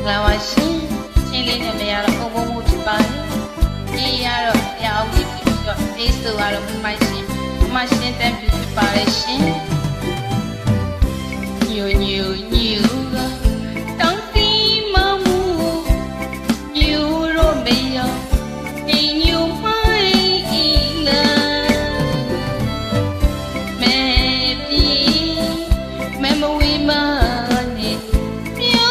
လာပါရှင်ချင်းလေးနဲ့မရတော့ပုံပုံမှုဖြစ်ပါတယ်ဒီရတော့ရအောင်ဖြစ်ပြီးတော့ဒီဆိုကတော့မိုင်းရှင်တန်ဖြစ်ပါလေရှင်ညူတောင်းစီမမှုညူရောမေယဒီညူမိုင်းလာမဲပြီမဲမဝေးမနေကြာ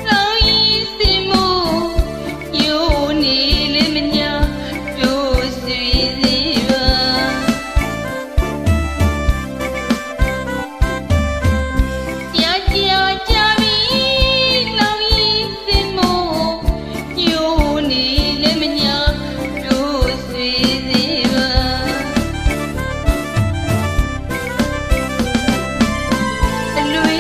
လောင်းရင်စင်မို့ယိုနေလေးမညာတို့ဆွေစီပါကြာပြီလောင်းရင်စင်မို့ယိုနေလေးမညာတို့ဆွေစီပါအလွေ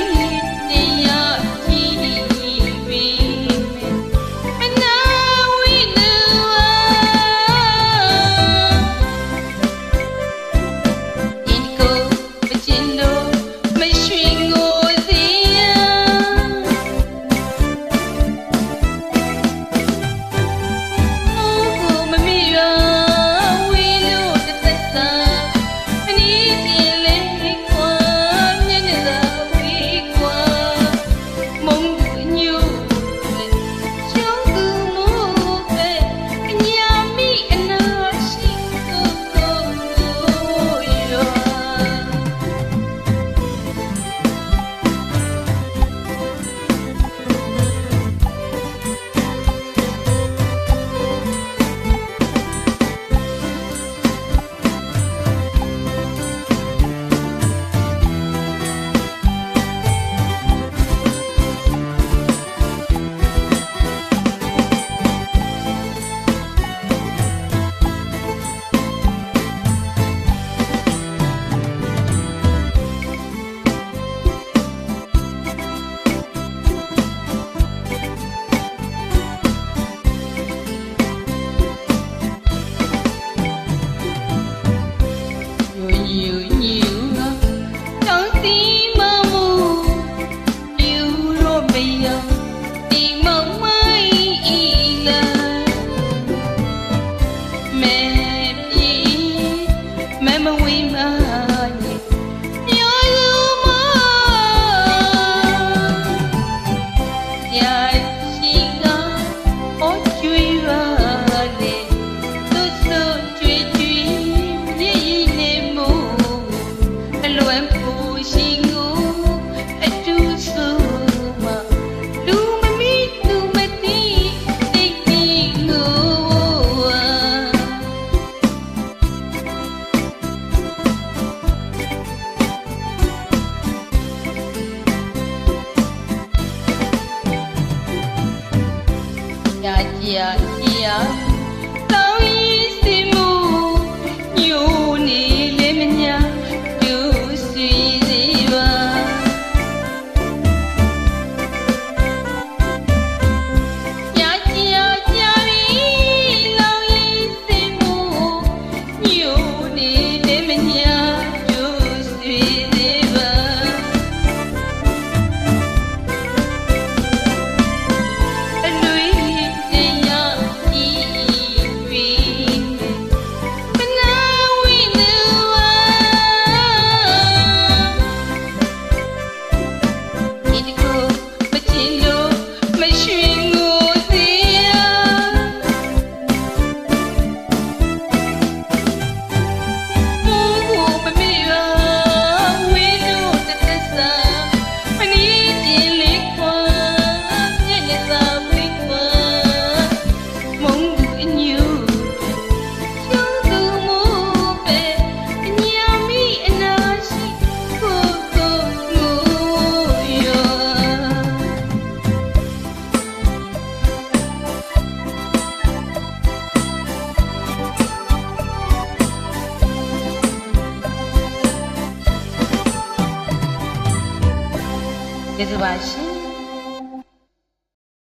ကျေးဇူးပါရှင်